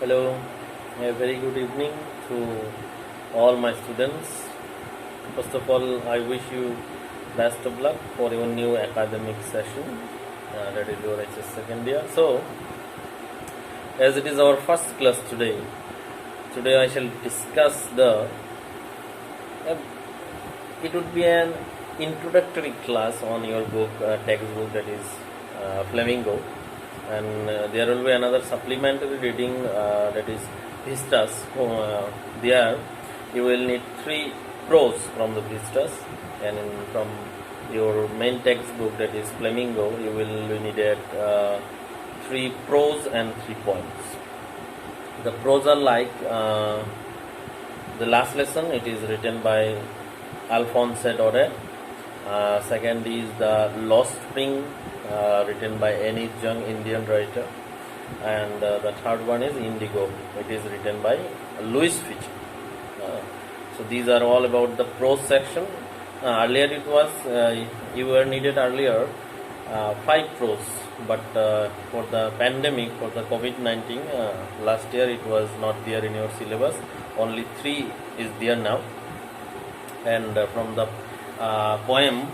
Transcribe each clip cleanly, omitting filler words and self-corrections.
Hello, a very good evening to all my students. First of all, I wish you best of luck for your new academic session, that is your HS second year. So, as it is our first class today I shall discuss uh, it would be an introductory class on your book, textbook, that is Flamingo. And there will be another supplementary reading, that is Vistas. There you will need 3 prose from the Vistas, and from your main textbook, that is Flamingo, you will need 3 prose and 3 poems. The prose are like the last lesson. It is written by Alphonse Daudet. Second is the Lost Spring, written by Annie Jung, Indian writer, and the third one is Indigo. It is written by Louis Fitch. So these are all about the prose section. Earlier it was you were needed earlier 5 prose, but for the pandemic, for the COVID-19, last year it was not there in your syllabus. Only 3 is there now. And from the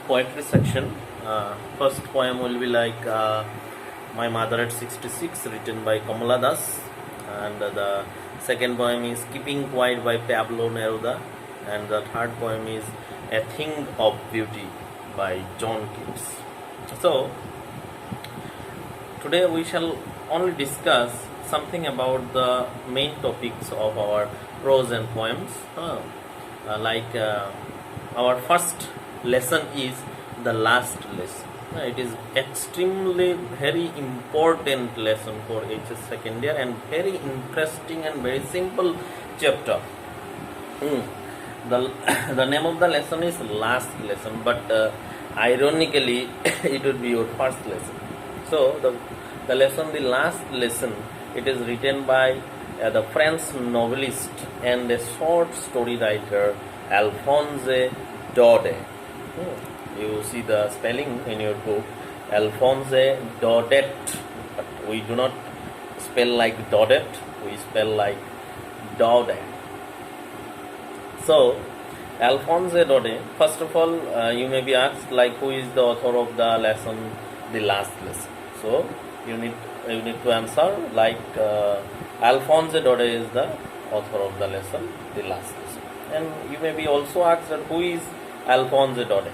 poetry section, first poem will be like My Mother at 66, written by Kamala Das, and the second poem is Keeping Quiet by Pablo Neruda, and the third poem is A Thing of Beauty by John Keats. So today we shall only discuss something about the main topics of our prose and poems. Our first lesson is the last lesson. It is extremely very important lesson for HS second year, and very interesting and very simple chapter. The name of the lesson is last lesson, but ironically it would be your first lesson. So the lesson, the last lesson, it is written by the French novelist and a short story writer Alphonse Daudet. You see the spelling in your book, Alphonse Daudet, but we do not spell like Daudet, we spell like Daudet. So Alphonse Daudet, first of all, you may be asked, like, who is the author of the lesson, the last lesson? So you need to answer like Alphonse Daudet is the author of the lesson, the last lesson. And you may be also asked that who is Alphonse Daudet.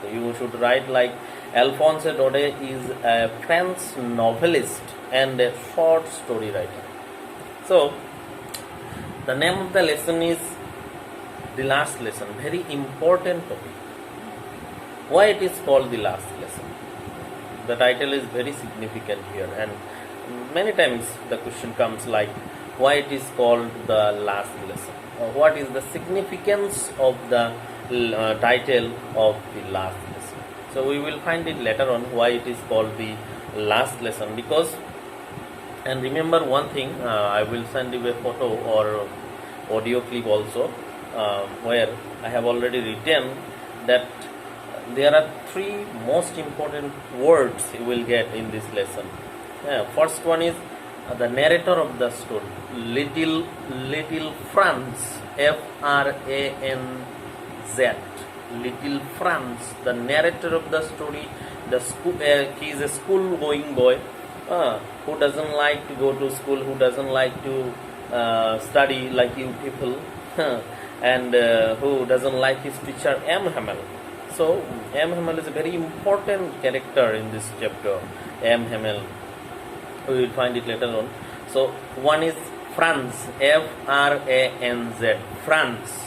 So you should write like Alphonse Daudet is a French novelist and a short story writer. So the name of the lesson is the last lesson, very important topic. Why it is called the last lesson? The title is very significant here, and many times the question comes like, why it is called the last lesson? What is the significance of the title of the last lesson? So we will find it later on why it is called the last lesson. Because, and remember one thing, I will send you a photo or audio clip also, where I have already written that there are 3 most important words you will get in this lesson. First one is the narrator of the story, little Franz, Franz, little Franz, the narrator of the story. He is a school going boy who doesn't like to go to school, who doesn't like to study like you people, and who doesn't like his teacher M. Hamel. So M. Hamel is a very important character in this chapter. M. Hamel, we will find it later on. So one is Franz, Franz, Franz,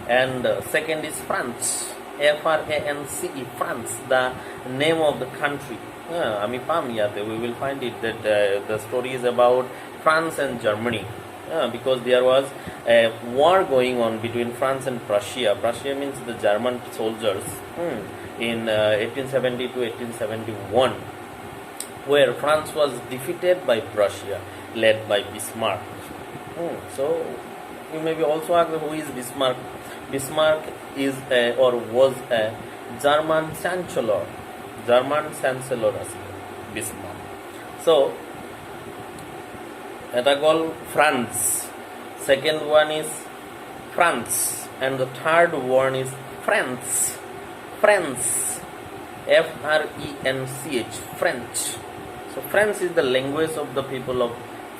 and second is France, France, France, the name of the country. We will find it that the story is about France and Germany, because there was a war going on between France and Prussia. Prussia means the German soldiers, in 1870 to 1871, where France was defeated by Prussia, led by Bismarck. So you may be also asked, who is Bismarck? Bismarck is was a German chancellor. Bismarck. So এটা গ'ল France, second one is France, and the third one is France. France, F-R-E-N-C-H, French. So French is the language of the people of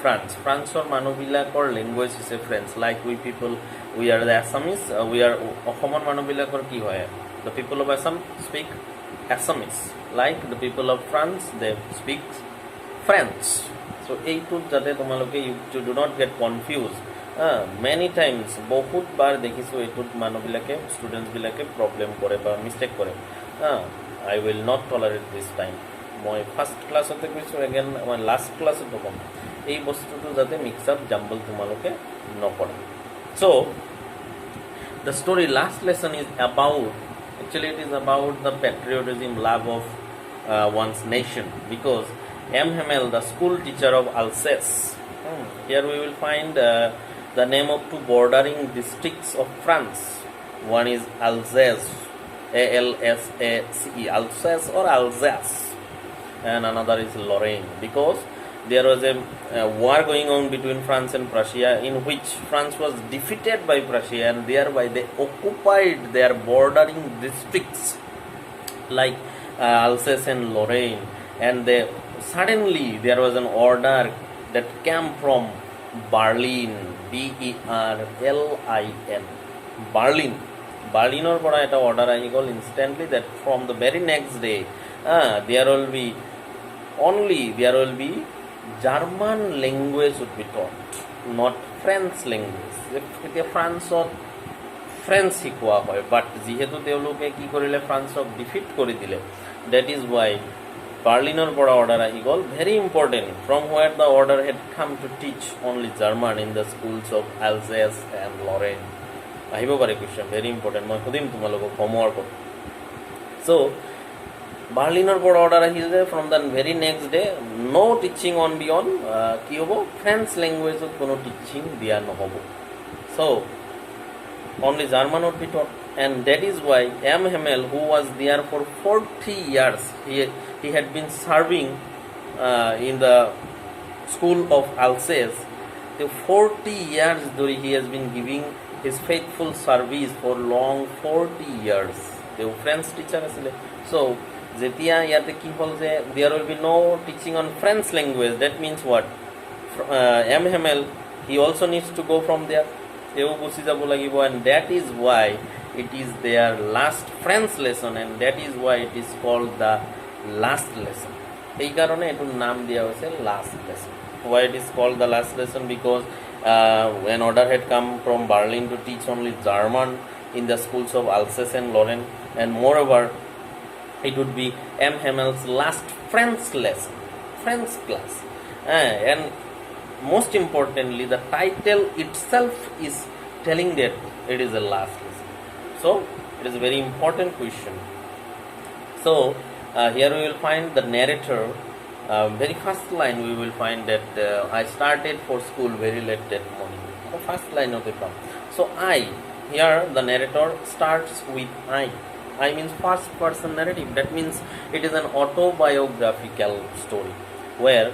France. France or মানুহবিলাকৰ language is a French. Like we people, we are the Assamese. We are অসমৰ মানুহবিলাকৰ কি হয়? The people of Assam speak Assamese. Like the people of France, they speak French. So এইটোত যাতে তোমালোকে you do not get confused. Many times বহুত বার দেখিছো এইটোত মানুহবিলাকে ষ্টুডেণ্টছবিলাকে প্ৰব্লেম কৰে বা মিষ্টেক কৰে. I will not tolerate this time. মই ফাৰ্ষ্ট ক্লাছতে কৈছোঁ, এগেইন মই লাষ্ট ক্লাছতো ক'ম, এই বস্তুটো যাতে মিক্স আপ জাম্বল তোমালোকে নকৰা. So the story last lesson is about, actually it is about the patriotism, love of one's nation, because M. Hamel, the school teacher of Alsace, here we will find the name of two bordering districts of France. One is Alsace, A-L-S-A-C-E, Alsace or Alsace, and another is Lorraine, because there was a war going on between France and Prussia, in which France was defeated by Prussia, and thereby they occupied their bordering districts like Alsace and Lorraine, and they suddenly there was an order that came from Berlin, B-E-R-L-I-N, Berlin. Berliner পৰা এটা order আহি গ'ল instantly that from the very next day there will be German language would be taught, not French language. এতিয়া ফ্ৰান্সত French শিকোৱা হয়, but যিহেতু তেওঁলোকে কি কৰিলে ফ্ৰান্সক ডিফিট কৰি দিলে, that is why Berliner পৰা order আহি গ'ল. Very important, from where the order had come to teach only German in the schools of Alsace and Lorraine. আহিব পাৰে কুৱেশ্যন, ভেৰি ইম্পৰ্টেণ্ট, মই সুধিম তোমালোকক হোমৱৰ্কত. চ' বাৰ্লিনৰ পৰা অৰ্ডাৰ আহিল যে from the very next day ন' টিচিং অন বিয়ন কি হ'ব, ফ্ৰেঞ্চ লেংগুৱেজত কোনো টিচিং দিয়া নহ'ব. চ' only German would be taught, and that is why M. Hamel, who was there for 40 years, he had been serving in the school of Alsace. The 40 years ধৰি he has been giving his faithful service for long 40 years. তেওঁ French teacher আছিলে. চ' যেতিয়া ইয়াতে কি হ'ল যে there will be no teaching on French language, that means what? M. Hamel, he also needs to go from there. তেওঁ Gucci যাব লাগিব, and that is why it is their last French lesson, and that is why it is called the last lesson. এই কাৰণে এইটোৰ নাম দিয়া হৈছে last lesson. Why it is called the last lesson? Because an order had come from Berlin to teach only German in the schools of Alsace and Lorraine, and moreover it would be M. Hamel's last French lesson, French class, and most importantly the title itself is telling that it is the last lesson. So it is a very important question. So here we will find the narrator. Very first line we will find that I started for school very late that morning. The first line of the poem. So I, here the narrator starts with I. I means first person narrative. That means it is an autobiographical story where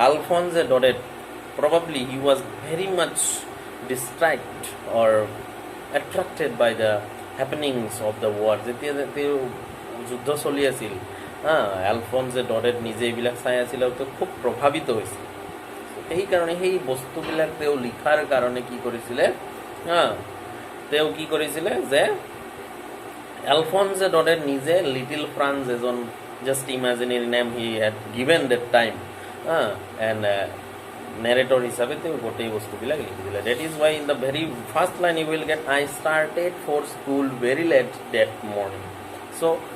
Alphonse Daudet, probably he was very much distracted or attracted by the happenings of the war. যেতিয়া যুদ্ধ চলি আছিল, এলফন্সে ডটেড নিজে এইবিলাক চাই আছিল আৰু তেওঁ খুব প্ৰভাৱিত হৈছিল. সেইকাৰণে সেই বস্তুবিলাক তেওঁ লিখাৰ কাৰণে কি কৰিছিলে, তেওঁ কি কৰিছিলে যে এলফন্সে ডটেড নিজে লিটিল ফ্ৰান্স, এজন just imaginary name he had given that time, and narrator হিচাপে তেওঁ গোটেই বস্তুবিলাক লিখি দিলে. That is why in the very first line you will get I started for school very late that morning. So'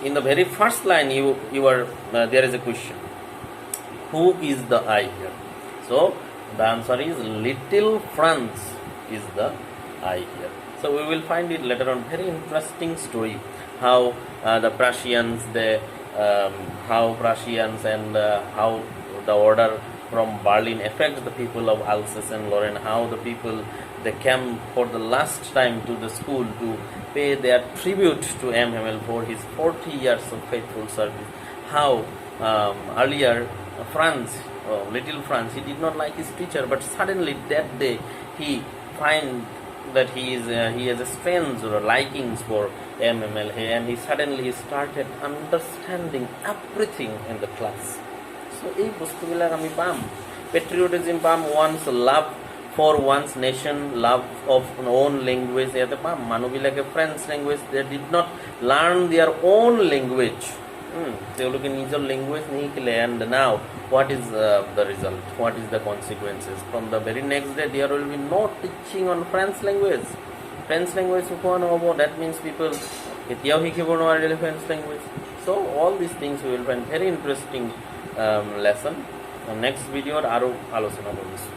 in the very first line there is a question, who is the I here? So the answer is little France is the I here. So we will find it later on. Very interesting story how the Prussians and how the order from Berlin affects the people of Alsace and Lorraine, how the people they came for the last time to the school to pay their tribute to M. Hamel for his 40 years of faithful service. How earlier France Little Franz, he did not like his teacher, but suddenly that day he find that he has a strange likings for MML, and he suddenly started understanding everything in the class. So এই বস্তুবিলাক আমি পাম, patriotism পাম, one's love for one's nation, love of own language ইয়াতে পাম. মানুহবিলাকে French language, they did not learn their own language. তেওঁলোকে নিজৰ language নিশিকিলে, and now what is the result, what is the consequences? From the very next day there will be no teaching on French language. French language শিকোৱা নহ'ব, that means people কেতিয়াও শিকিব নোৱাৰিলে French language. So all these things we will find very interesting lesson. Next video আৰু আলোচনা কৰিছোঁ.